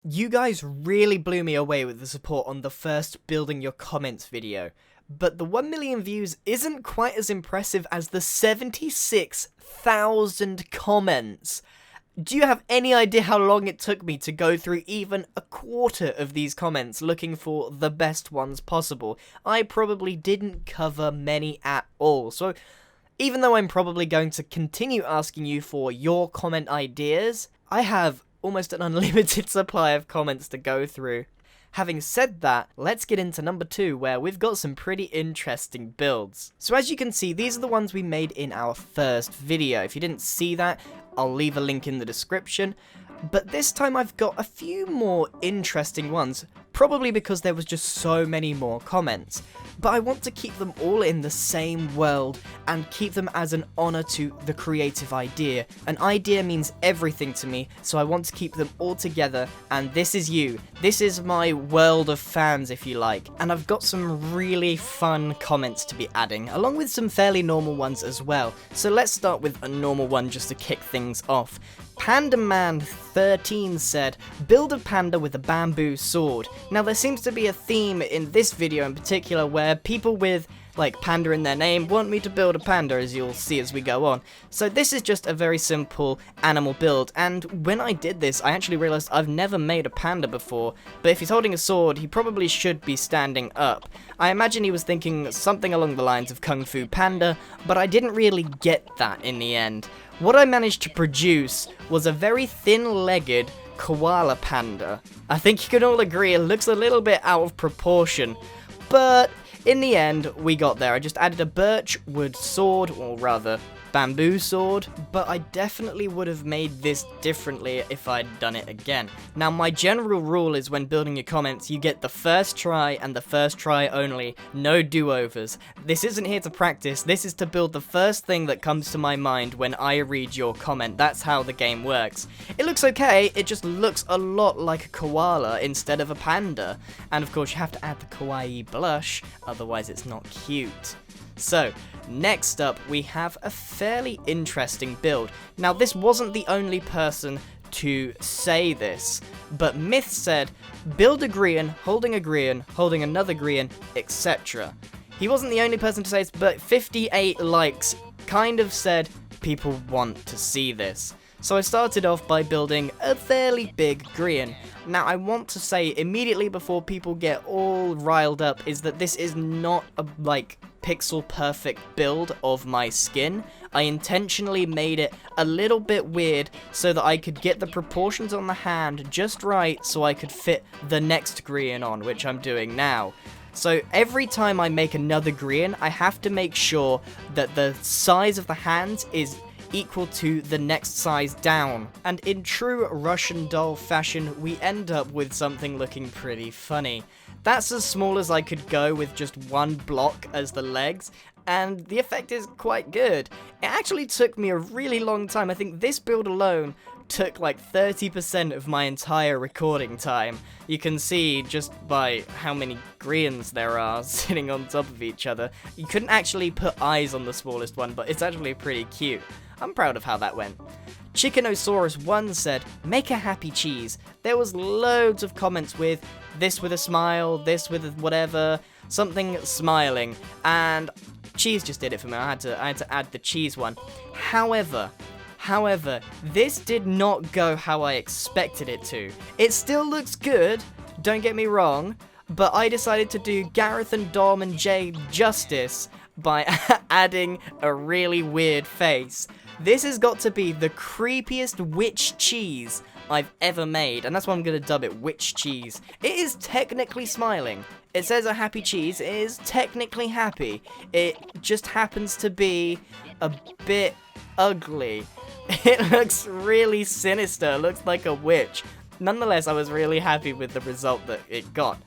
You guys really blew me away with the support on the first Building Your Comments video, but the 1 million views isn't quite as impressive as the 76,000 comments. Do you have any idea how long it took me to go through even a quarter of these comments looking for the best ones possible? I probably didn't cover many at all, so even though I'm probably going to continue asking you for your comment ideas, I have almost an unlimited supply of comments to go through. Having said that, let's get into number 2, where we've got some pretty interesting builds. So as you can see, these are the ones we made in our first video. If you didn't see that, I'll leave a link in the description. But this time I've got a few more interesting ones, probably because there was just so many more comments. But I want to keep them all in the same world and keep them as an honor to the creative idea. An idea means everything to me, so I want to keep them all together, and this is you. This is my world of fans, if you like. And I've got some really fun comments to be adding, along with some fairly normal ones as well. So let's start with a normal one just to kick things off. PandaMan13 said, build a panda with a bamboo sword. Now there seems to be a theme in this video in particular where people with like panda in their name want me to build a panda, as you'll see as we go on. So this is just a very simple animal build, and when I did this I actually realized I've never made a panda before, but if he's holding a sword he probably should be standing up. I imagine he was thinking something along the lines of Kung Fu Panda, but I didn't really get that in the end. What I managed to produce was a very thin-legged koala panda. I think you can all agree it looks a little bit out of proportion, but in the end, we got there. I just added a birch wood sword, or rather, bamboo sword, but I definitely would have made this differently if I'd done it again. Now, my general rule is when building your comments, you get the first try and the first try only, no do-overs. This isn't here to practice, this is to build the first thing that comes to my mind when I read your comment. That's how the game works. It looks okay, it just looks a lot like a koala instead of a panda. And of course, you have to add the kawaii blush, otherwise it's not cute. So, next up, we have a fairly interesting build. Now, this wasn't the only person to say this, but Myth said, build a Grian, holding another Grian, etc. He wasn't the only person to say this, but 58 likes kind of said people want to see this. So I started off by building a fairly big Grian. Now I want to say immediately before people get all riled up is that this is not a pixel perfect build of my skin. I intentionally made it a little bit weird so that I could get the proportions on the hand just right so I could fit the next Grian on, which I'm doing now. So every time I make another Grian, I have to make sure that the size of the hands is equal to the next size down. And in true Russian doll fashion, we end up with something looking pretty funny. That's as small as I could go with just one block as the legs, and the effect is quite good. It actually took me a really long time. I think this build alone took like 30% of my entire recording time. You can see just by how many Grians there are sitting on top of each other. You couldn't actually put eyes on the smallest one, but it's actually pretty cute. I'm proud of how that went. Chickenosaurus1 said, make a happy cheese. There was loads of comments with this with a smile, this with whatever, something smiling, and cheese just did it for me. I had to add the cheese one. However, this did not go how I expected it to. It still looks good, don't get me wrong, but I decided to do Gareth and Dom and Jay justice by adding a really weird face. This has got to be the creepiest witch cheese I've ever made, and that's why I'm going to dub it witch cheese. It is technically smiling. It says a happy cheese, it is technically happy. It just happens to be a bit ugly. It looks really sinister, it looks like a witch. Nonetheless, I was really happy with the result that it got.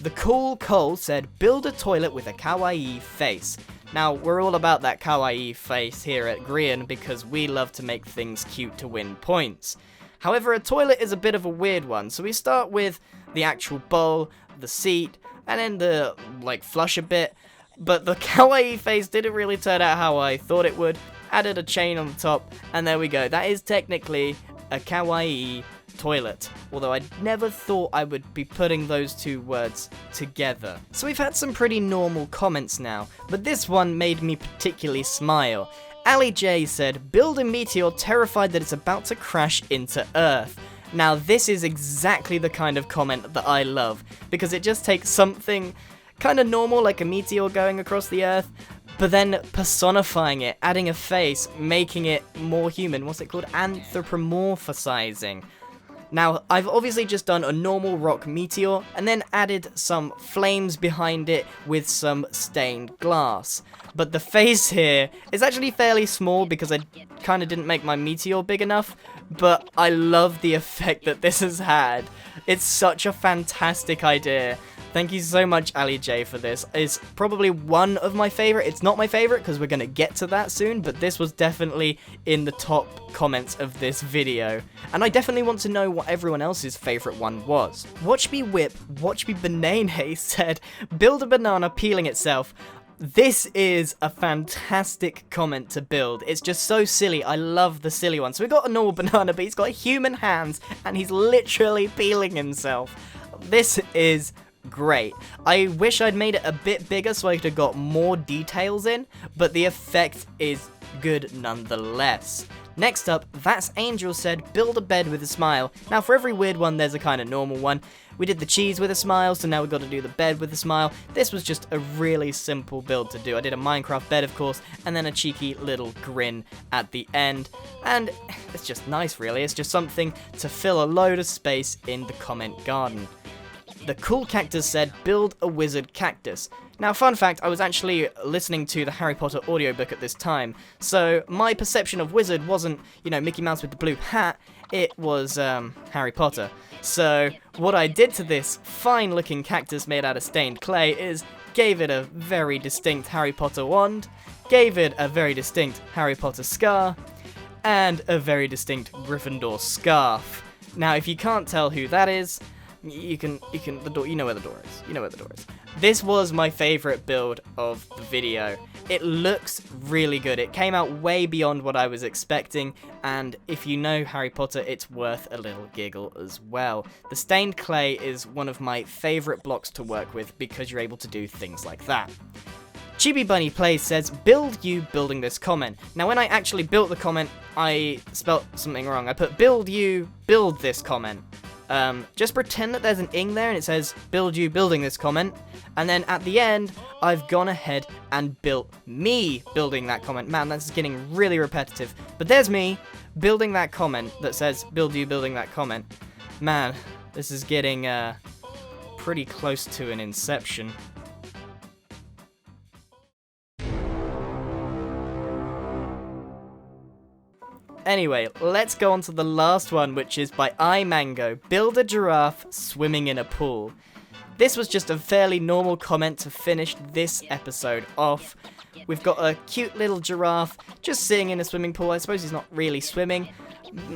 The Cool Cole said, build a toilet with a kawaii face. Now, we're all about that kawaii face here at Grian because we love to make things cute to win points. However, a toilet is a bit of a weird one, so we start with the actual bowl, the seat, and then the, flush a bit. But the kawaii face didn't really turn out how I thought it would. Added a chain on the top, and there we go. That is technically a kawaii toilet, although I never thought I would be putting those two words together. So we've had some pretty normal comments now, but this one made me particularly smile. Ali J said, build a meteor terrified that it's about to crash into Earth. Now this is exactly the kind of comment that I love, because it just takes something kind of normal like a meteor going across the Earth, but then personifying it, adding a face, making it more human. What's it called? Anthropomorphizing. Now, I've obviously just done a normal rock meteor, and then added some flames behind it with some stained glass. But the face here is actually fairly small because I kind of didn't make my meteor big enough, but I love the effect that this has had. It's such a fantastic idea. Thank you so much, Ali J, for this. It's probably one of my favorite. It's not my favorite because we're going to get to that soon, but this was definitely in the top comments of this video. And I definitely want to know what everyone else's favorite one was. Watch Me Whip, Watch Me Banana said, build a banana peeling itself. This is a fantastic comment to build. It's just so silly. I love the silly one. So we've got a normal banana, but he's got human hands, and he's literally peeling himself. This is great. I wish I'd made it a bit bigger so I could have got more details in, but the effect is good nonetheless. Next up, That's Angel said, build a bed with a smile. Now for every weird one, there's a kind of normal one. We did the cheese with a smile, so now we've got to do the bed with a smile. This was just a really simple build to do. I did a Minecraft bed, of course, and then a cheeky little grin at the end. And it's just nice, really. It's just something to fill a load of space in the comment garden. The Cool Cactus said, build a wizard cactus. Now, fun fact, I was actually listening to the Harry Potter audiobook at this time, so my perception of wizard wasn't, you know, Mickey Mouse with the blue hat, it was, Harry Potter. So, what I did to this fine-looking cactus made out of stained clay is gave it a very distinct Harry Potter wand, gave it a very distinct Harry Potter scar, and a very distinct Gryffindor scarf. Now, if you can't tell who that is, you know where the door is. You know where the door is. This was my favorite build of the video. It looks really good. It came out way beyond what I was expecting, and if you know Harry Potter, it's worth a little giggle as well. The stained clay is one of my favorite blocks to work with because you're able to do things like that. Chibi Bunny Plays says, build you building this comment. Now when I actually built the comment, I spelt something wrong. I put build you build this comment. Just pretend that there's an ing there and it says build you building this comment, and then at the end I've gone ahead and built me building that comment. Man, that's getting really repetitive, but there's me building that comment that says build you building that comment. Man, this is getting pretty close to an Inception. Anyway, let's go on to the last one, which is by iMango, build a giraffe swimming in a pool. This was just a fairly normal comment to finish this episode off. We've got a cute little giraffe just sitting in a swimming pool. I suppose he's not really swimming.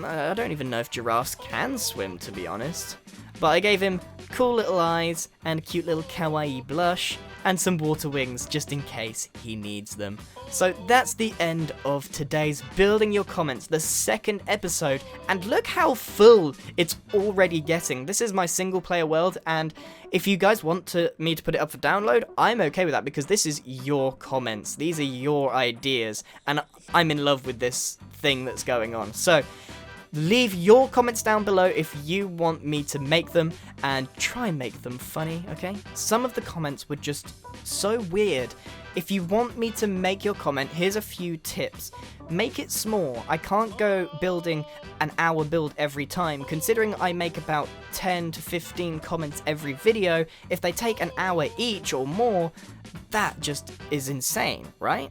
I don't even know if giraffes can swim, to be honest. But I gave him cool little eyes and cute little kawaii blush and some water wings just in case he needs them. So that's the end of today's Building Your Comments, the second episode, and look how full it's already getting. This is my single player world, and if you guys want me to put it up for download, I'm okay with that because this is your comments. These are your ideas, and I'm in love with this thing that's going on. So leave your comments down below if you want me to make them, and try and make them funny, okay? Some of the comments were just so weird. If you want me to make your comment, here's a few tips. Make it small. I can't go building an hour build every time. Considering I make about 10 to 15 comments every video, if they take an hour each or more, that just is insane, right?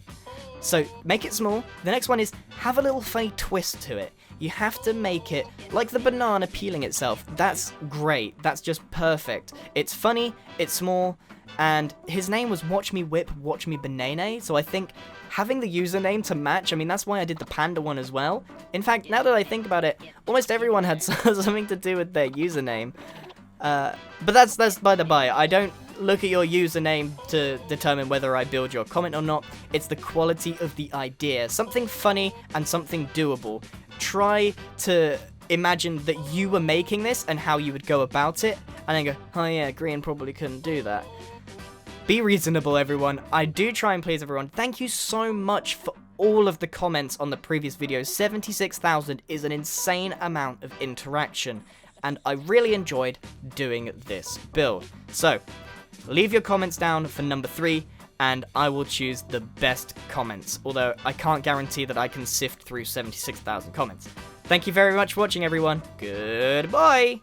So make it small. The next one is have a little funny twist to it. You have to make it like the banana peeling itself. That's great. That's just perfect. It's funny, it's small, and his name was Watch Me Whip, Watch Me Banana, so I think having the username to match, I mean, that's why I did the panda one as well. In fact, now that I think about it, almost everyone had something to do with their username. But that's by the by. I don't look at your username to determine whether I build your comment or not. It's the quality of the idea. Something funny and something doable. Try to imagine that you were making this and how you would go about it, and then go, oh yeah, green probably couldn't do that. Be reasonable, everyone. I do try and please everyone. Thank you so much for all of the comments on the previous videos. 76,000 is an insane amount of interaction, and I really enjoyed doing this build. So, leave your comments down for number 3, and I will choose the best comments, although I can't guarantee that I can sift through 76,000 comments. Thank you very much for watching, everyone. Goodbye!